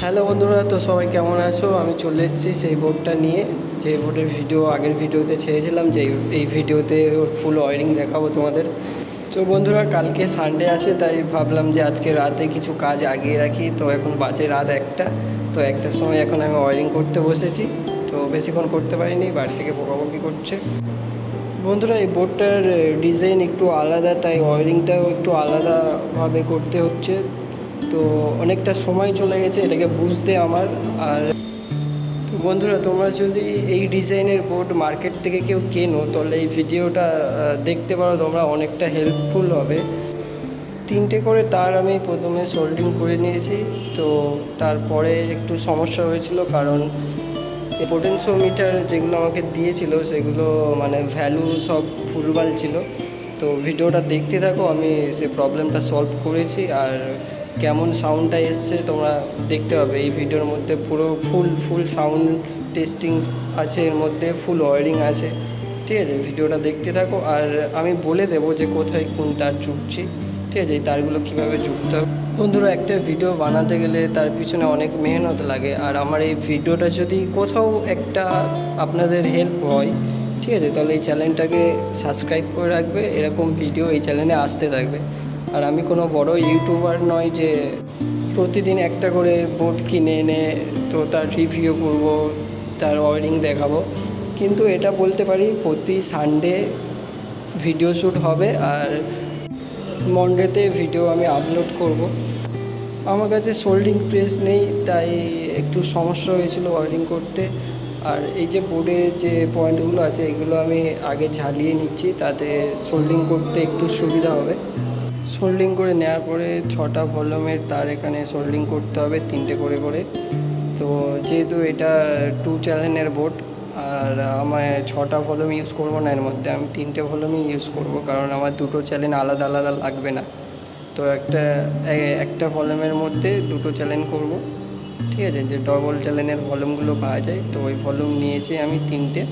Hello বন্ধুরা, তো সবাই কেমন আছো? আমি চলে এসেছি সেই বোর্ডটা নিয়ে, যে বোর্ডের ভিডিও আগের ভিডিওতে ছেড়েছিলাম, যে এই ভিডিওতে ফুল ওয়ারিং দেখাবো তোমাদের। তো বন্ধুরা, কালকে সানডে আছে, তাই ভাবলাম যে আজকে রাতে কিছু কাজ আগিয়ে রাখি। তো এখন বাজে রাত 1টা, তো 1টার সময় এখন আমি ওয়ারিং করতে বসেছি। তো বেশিক্ষণ করতে পারিনি, বাড়ি থেকে বকাবকি করছে। বন্ধুরা, এই বোর্ডটার ডিজাইন একটু আলাদা, তাই ওয়ারিংটাও একটু আলাদাভাবে করতে হচ্ছে। তো অনেকটা সময় চলে গেছে এটাকে বুঝতে আমার। আর তো বন্ধুরা, তোমরা যদি এই ডিজাইনের বোর্ড মার্কেট থেকে কেউ কেনো, তাহলে এই ভিডিওটা দেখতে পারো, তোমরা অনেকটা হেল্পফুল হবে। 3টে করে তার আমি প্রথমে সোল্ডিং করে নিয়েছি। তো তারপরে একটু সমস্যা হয়েছিল, কারণ পোটেনশিওমিটার যেগুলো আমাকে দিয়েছিল সেগুলো মানে ভ্যালু সব ভুলভাল ছিল। তো ভিডিওটা দেখতে থাকো, আমি সে প্রবলেমটা সলভ করেছি। আর কেমন সাউন্ডটা এসছে তোমরা দেখতে পাবে এই ভিডিওর মধ্যে। পুরো ফুল সাউন্ড টেস্টিং আছে, এর মধ্যে ফুল ওয়ারিং আছে। ঠিক আছে, ভিডিওটা দেখতে থাকো। আর আমি বলে দেবো যে কোথায় কোন তার জুড়ছি। ঠিক আছে, এই তারগুলো কীভাবে জুড়তে হবে। বন্ধুরা, একটা ভিডিও বানাতে গেলে তার পিছনে অনেক মেহনত লাগে। আর আমার এই ভিডিওটা যদি কোথাও একটা আপনাদের হেল্প হয়, ঠিক আছে, তাহলে এই চ্যানেলটাকে সাবস্ক্রাইব করে রাখবে। এরকম ভিডিও এই চ্যানেলে আসতে থাকবে। আর আমি কোনো বড় ইউটিউবার নয় যে প্রতিদিন একটা করে বোর্ড কিনে এনে তো তার রিভিউ করব, তার ওয়ারিং দেখাবো। কিন্তু এটা বলতে পারি, প্রতি সানডে ভিডিও শ্যুট হবে, আর মনডেতে ভিডিও আমি আপলোড করব। আমার কাছে সোল্ডিং প্রেস নেই, তাই একটু সমস্যা হয়েছিল ওয়ারিং করতে। আর এই যে বোর্ডে যে পয়েন্টগুলো আছে, এগুলো আমি আগে ঝালিয়ে নিচ্ছি, তাতে সোল্ডিং করতে একটু সুবিধা হবে। সোল্ডিং করে নেওয়ার পরে 6টা ভলিউমের তার এখানে সোল্ডিং করতে হবে, 3টে করে করে। তো যেহেতু এটা 2 চ্যানেলের বোর্ড, আর আমার 6টা ভলিউম ইউজ করবো না, এর মধ্যে আমি 3টে ভলিউমই ইউজ করব, কারণ আমার 2টো চ্যানেল আলাদা আলাদা লাগবে না। তো একটা ভলিউমের মধ্যে 2টো চ্যানেল করব। ঠিক আছে, যে ডবল চ্যানেলের ভলিউমগুলো পাওয়া যায়, তো ওই ভলিউম নিয়েছি আমি 3টে।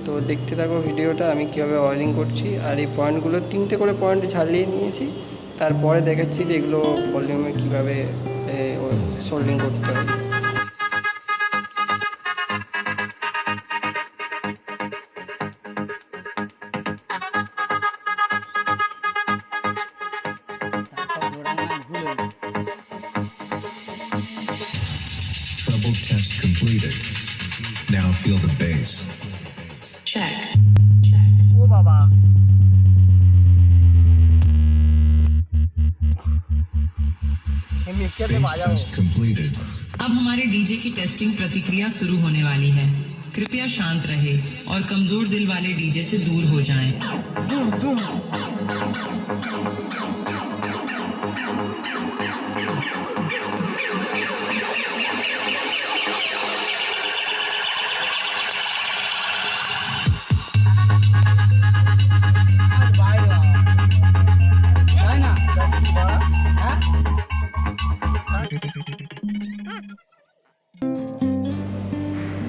তো দেখতে থাকো ভিডিওটা আমি কীভাবে ওয়ারিং করছি। আর এই পয়েন্টগুলো 3টে করে পয়েন্ট ঝালিয়ে নিয়েছি, তারপরে দেখাচ্ছি যে এগুলো ভলিউমে কীভাবে সোল্ডিং করতে হবে। Treble test completed. Now feel the bass. Check. O Baba, Bass test completed. अब हमारे डीजे की टेस्टिंग प्रतिक्रिया शुरू होने वाली है। कृपया शांत रहे और कमजोर दिल वाले डीजे से दूर हो जाएं।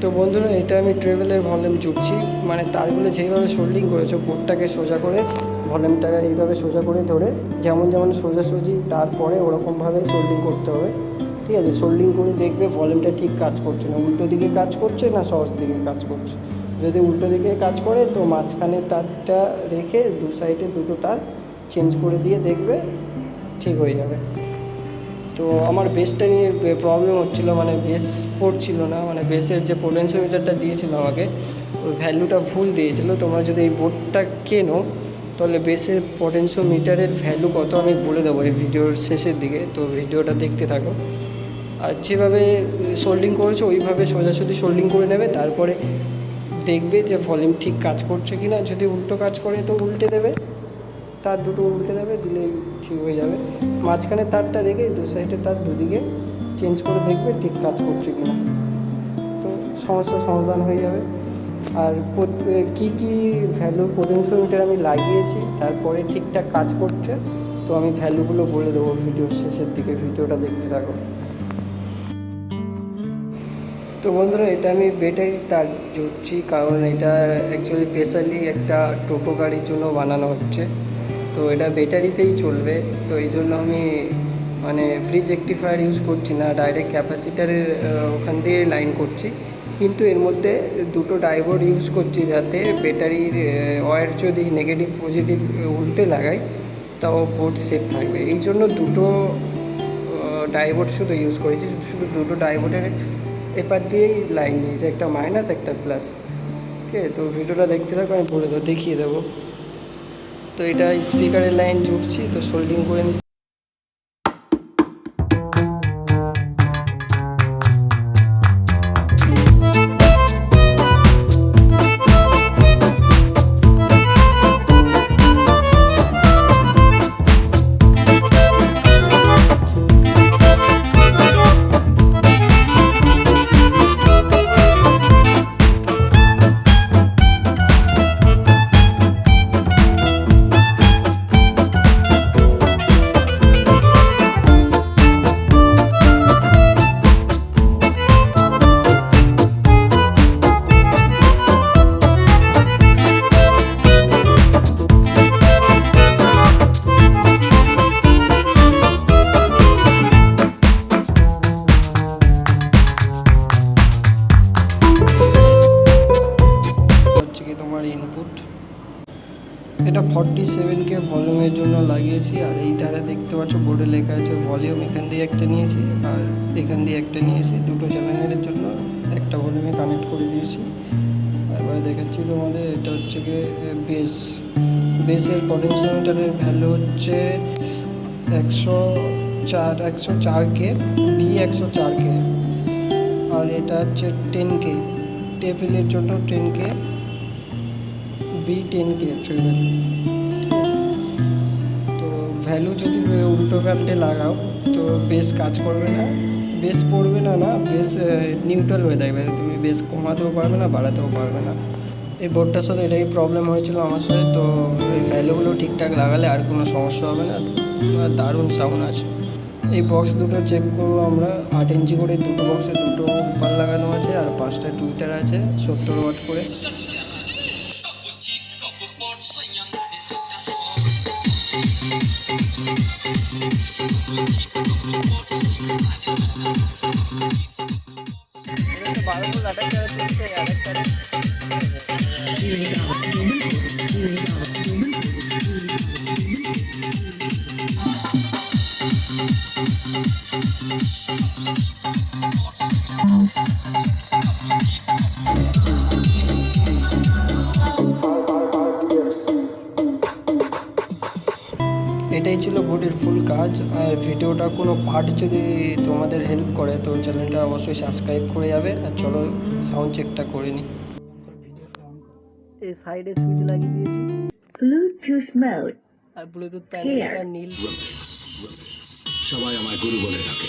তো বন্ধুরা, এটা আমি ট্রেভেলের ভলিউম জুড়ছি। মানে তারগুলো যেইভাবে সোল্ডিং করেছো, বোর্ডটাকে সোজা করে ভলিউমটাকে এইভাবে সোজা করে ধরে যেমন যেমন সোজাসুজি, তারপরে ওরকমভাবে সোল্ডিং করতে হবে। ঠিক আছে, সোল্ডিং করে দেখবে ভলিউমটা ঠিক কাজ করছে না, উল্টো দিকে কাজ করছে না সহজ দিকে কাজ করছে। যদি উল্টো দিকে কাজ করে, তো মাঝখানে তারটা রেখে 2 সাইডে 2টো তার চেঞ্জ করে দিয়ে দেখবে ঠিক হয়ে যাবে। তো আমার বেসটা নিয়ে প্রবলেম হচ্ছিলো, মানে বেস পড়ছিল না, মানে বেসের যে পোটেনশিওমিটারটা দিয়েছিল আমাকে, ওই ভ্যালুটা ভুল দিয়েছিলো। তোমরা যদি এই বোর্ডটা কেনো, তাহলে বেসের পোটেনশিওমিটারের ভ্যালু কত আমি বলে দেবো এই ভিডিওর শেষের দিকে। তো ভিডিওটা দেখতে থাকো। আর যেভাবে সোল্ডিং করেছো ওইভাবে সোজাসুজি সোল্ডিং করে নেবে, তারপরে দেখবে যে ভলিউম ঠিক কাজ করছে কি না। যদি উল্টো কাজ করে তো উল্টে দেবে, তার দুটো উল্টে দেবে, দিলেই ঠিক হয়ে যাবে। মাঝখানে তারটা রেখে 2 সাইডে তার দুদিকে চেঞ্জ করে দেখবে ঠিক কাজ করছে কি না, তো সমস্যার সমাধান হয়ে যাবে। আর কী কী ভ্যালু পোটেনশিওমিটার আমি লাগিয়েছি, তারপরে ঠিকঠাক কাজ করছে, তো আমি ভ্যালুগুলো বলে দেবো ভিডিওর শেষের দিকে। ভিডিওটা দেখতে থাকো। তো বন্ধুরা, এটা আমি ব্যাটারি তার জুড়ছি, কারণ এটা অ্যাকচুয়ালি স্পেশালি একটা টোটো গাড়ির জন্য বানানো হচ্ছে। তো এটা ব্যাটারিতেই চলবে, তো এই জন্য আমি মানে ব্রিজ রেকটিফায়ার ইউজ করছি না, ডাইরেক্ট ক্যাপাসিটারের ওখান দিয়ে লাইন করছি। কিন্তু এর মধ্যে দুটো ডায়োড ইউজ করছি, যাতে ব্যাটারির ওয়্যার যদি নেগেটিভ পজিটিভ উল্টে লাগাই তাও বোর্ড সেফ থাকবে। এই জন্য দুটো ডায়োড শুধু ইউজ করেছি, শুধু দুটো ডায়োডের এপার দিয়েই লাইন নিয়েছি, একটা মাইনাস একটা প্লাস। ঠিক আছে, তো ভিডিওটা দেখতে থাকো, আমি বলে দেখিয়ে দেবো। তো এটা স্পিকারের লাইন জুড়ছি, তো সোল্ডিং করে নিচ্ছি। ইনপুট এটা 47K ভলিউমের জন্য লাগিয়েছি। আর এই ধারে দেখতে পাচ্ছ বোর্ডে লেখা আছে ভলিউম, এখান দিয়ে একটা নিয়েছি আর এখান দিয়ে একটা নিয়েছি, দুটো চ্যানেলের জন্য একটা ভলিউমে কানেক্ট করে দিয়েছি। এবারে দেখাচ্ছি তোমাদের, এটা হচ্ছে গিয়ে বেসের পটেনশিওমিটারের ভ্যালু হচ্ছে 104K, বি 104K। আর এটা হচ্ছে 10K, টেবিলের জন্য 10K, বি 10K ট্রিবেল। তো ভ্যালু যদি উল্টো পাল্টে লাগাও তো বেস কাজ করবে না, বেস পড়বে না, বেস নিউট্রাল হয়ে থাকবে, তুমি বেস কমাতেও পারবে না, বাড়াতেও পারবে না। এই বোর্ডটার সাথে এটাই প্রবলেম হয়েছিল আমার সাথে। তো এই ভ্যালুগুলো ঠিকঠাক লাগালে আর কোনো সমস্যা হবে না, দারুণ সাউন্ড আছে। এই বক্স দুটো চেক করবো আমরা, 8 ইঞ্চি করে দুটো বক্সে দুটো উপার লাগানো আছে আর 5টা টুইটার আছে 70 ওয়াট করে। এটাই ছিল বোর্ডের ফুল কাজ। আর ভিডিওটা কোনো পার্ট যদি তোমাদের হেল্প করে তো চ্যানেলটা অবশ্যই সাবস্ক্রাইব করে যাবে। আর চলো সাউন্ড চেকটা করে নিই। এই সাইডে সুইচ লাগিয়ে দিয়েছি, Bluetooth mode. আর ব্লুটুথ প্যানেলটা নীল। সবাই আমায় গুরু বলে ডাকে।